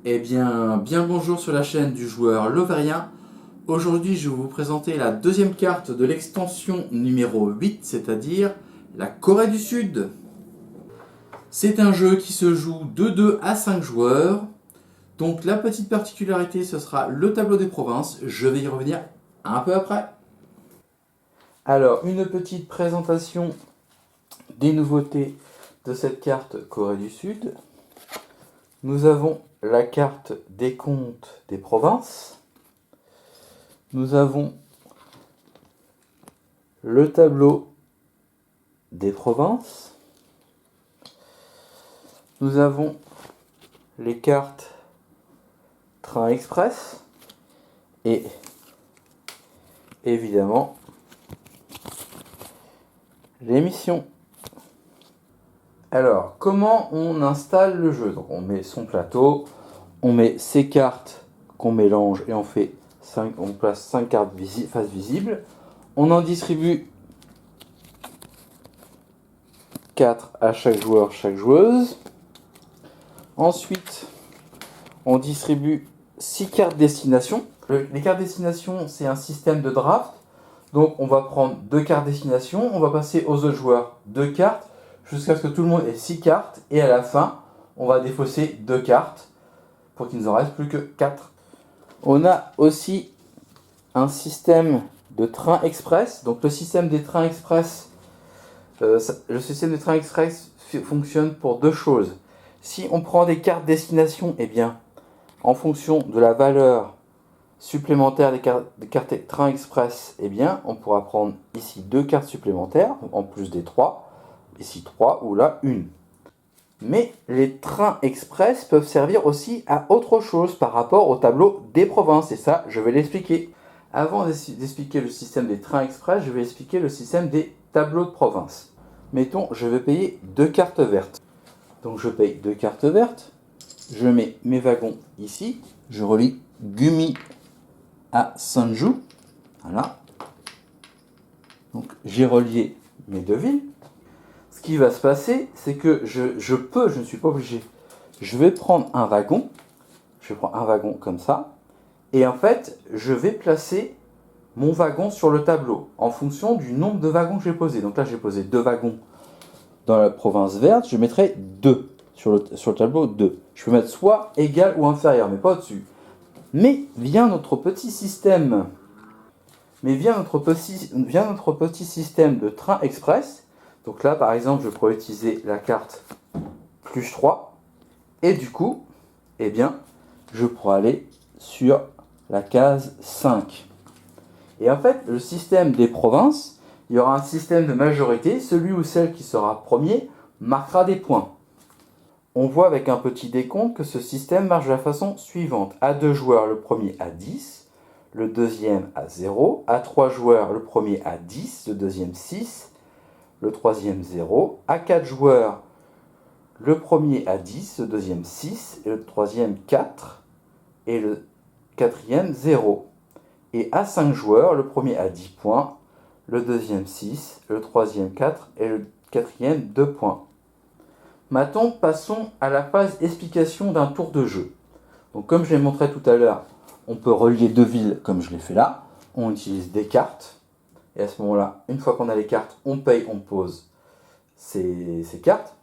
Eh bien, bonjour sur la chaîne du joueur Loverien. Aujourd'hui, je vais vous présenter la deuxième carte de l'extension numéro 8, c'est-à-dire la Corée du Sud. C'est un jeu qui se joue de 2 à 5 joueurs. Donc la petite particularité, ce sera le tableau des provinces. Je vais y revenir un peu après. Alors, une petite présentation des nouveautés de cette carte Corée du Sud. Nous avons la carte des comptes des provinces. Nous avons le tableau des provinces. Nous avons les cartes Train Express. Et évidemment, les missions. Alors, comment on installe le jeu? Donc, on met son plateau, on met ses cartes qu'on mélange et on place 5 cartes face visible. On en distribue 4 à chaque joueur, chaque joueuse. Ensuite, on distribue 6 cartes destination. Les cartes destination, c'est un système de draft. Donc, on va prendre 2 cartes destination, on va passer aux autres joueurs 2 cartes, jusqu'à ce que tout le monde ait 6 cartes. Et à la fin, on va défausser 2 cartes pour qu'il ne nous en reste plus que 4. On a aussi un système de train express. Donc le système des trains express, fonctionne pour deux choses. Si on prend des cartes destination, eh bien, en fonction de la valeur supplémentaire des cartes train express, eh bien, on pourra prendre ici 2 cartes supplémentaires, en plus des 3, ici 3 ou là 1. Mais les trains express peuvent servir aussi à autre chose par rapport au tableau des provinces, et ça, je vais l'expliquer. Avant d'expliquer le système des trains express, je vais expliquer le système des tableaux de province. Mettons, je vais payer 2 cartes vertes. Donc je paye 2 cartes vertes, je mets mes wagons ici, je relie Gumi à Sanju. Voilà. Donc j'ai relié mes deux villes. Ce qui va se passer, c'est que je ne suis pas obligé. Je vais prendre un wagon. Je vais prendre un wagon comme ça. Et en fait, je vais placer mon wagon sur le tableau en fonction du nombre de wagons que j'ai posé. Donc là, j'ai posé 2 wagons dans la province verte. Je mettrai 2 sur le tableau 2. Je peux mettre soit égal ou inférieur, mais pas au-dessus. Mais vient notre petit système. Notre petit système de train express. Donc là, par exemple, je pourrais utiliser la carte plus 3. Et du coup, eh bien, je pourrais aller sur la case 5. Et en fait, le système des provinces, il y aura un système de majorité. Celui ou celle qui sera premier marquera des points. On voit avec un petit décompte que ce système marche de la façon suivante. À 2 joueurs, le premier à 10, le deuxième à 0. À 3 joueurs, le premier à 10, le deuxième 6, le troisième 0. À 4 joueurs, le premier à 10, le deuxième 6, et le troisième 4, et le quatrième 0. Et à 5 joueurs, le premier à 10 points, le deuxième 6, le troisième 4, et le quatrième 2 points. Maintenant, passons à la phase explication d'un tour de jeu. Donc comme je l'ai montré tout à l'heure, on peut relier 2 villes comme je l'ai fait là. On utilise des cartes. Et à ce moment-là, une fois qu'on a les cartes, on paye, on pose ces cartes.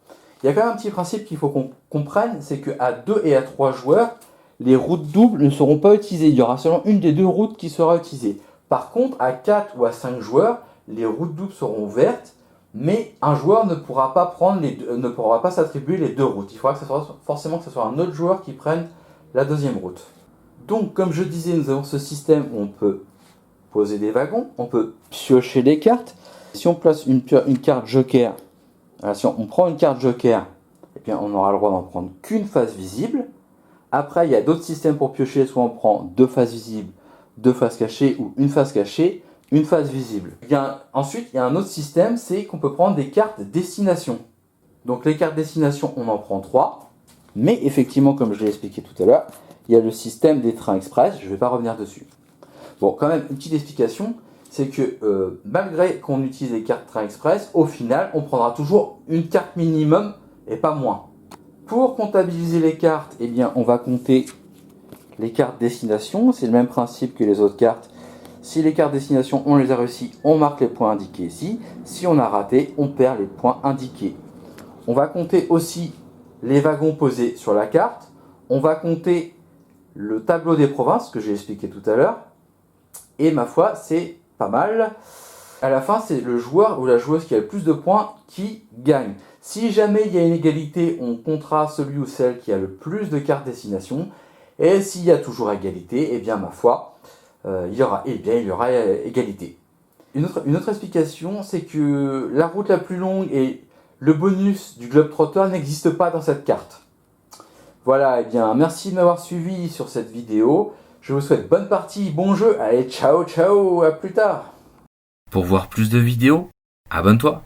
Il y a quand même un petit principe qu'il faut qu'on comprenne, c'est qu'à 2 et à 3 joueurs, les routes doubles ne seront pas utilisées. Il y aura seulement une des 2 routes qui sera utilisée. Par contre, à 4 ou à 5 joueurs, les routes doubles seront vertes, mais un joueur ne pourra pas s'attribuer les 2 routes. Il faudra forcément que ce soit un autre joueur qui prenne la deuxième route. Donc, comme je disais, nous avons ce système où on peut poser des wagons, on peut piocher des cartes. Si on place une carte joker, si on prend une carte joker, eh bien on aura le droit d'en prendre qu'une face visible. Après, il y a d'autres systèmes pour piocher, soit on prend 2 faces visibles, 2 faces cachées, ou une face cachée, une face visible. Ensuite, il y a un autre système, c'est qu'on peut prendre des cartes destination. Donc les cartes destination, on en prend 3. Mais effectivement, comme je l'ai expliqué tout à l'heure, il y a le système des trains express, je ne vais pas revenir dessus. Bon, quand même, une petite explication, c'est que malgré qu'on utilise les cartes train express, au final, on prendra toujours une carte minimum et pas moins. Pour comptabiliser les cartes, eh bien, on va compter les cartes destination. C'est le même principe que les autres cartes. Si les cartes destination, on les a réussies, on marque les points indiqués ici. Si on a raté, on perd les points indiqués. On va compter aussi les wagons posés sur la carte. On va compter le tableau des provinces que j'ai expliqué tout à l'heure. Et ma foi, c'est pas mal. À la fin, c'est le joueur ou la joueuse qui a le plus de points qui gagne. Si jamais il y a une égalité, on comptera celui ou celle qui a le plus de cartes destination. Et s'il y a toujours égalité, eh bien ma foi, il y aura égalité. Une autre explication, c'est que la route la plus longue et le bonus du Globetrotter n'existe pas dans cette carte. Voilà, eh bien merci de m'avoir suivi sur cette vidéo. Je vous souhaite bonne partie, bon jeu. Allez, ciao, ciao, à plus tard. Pour voir plus de vidéos, abonne-toi.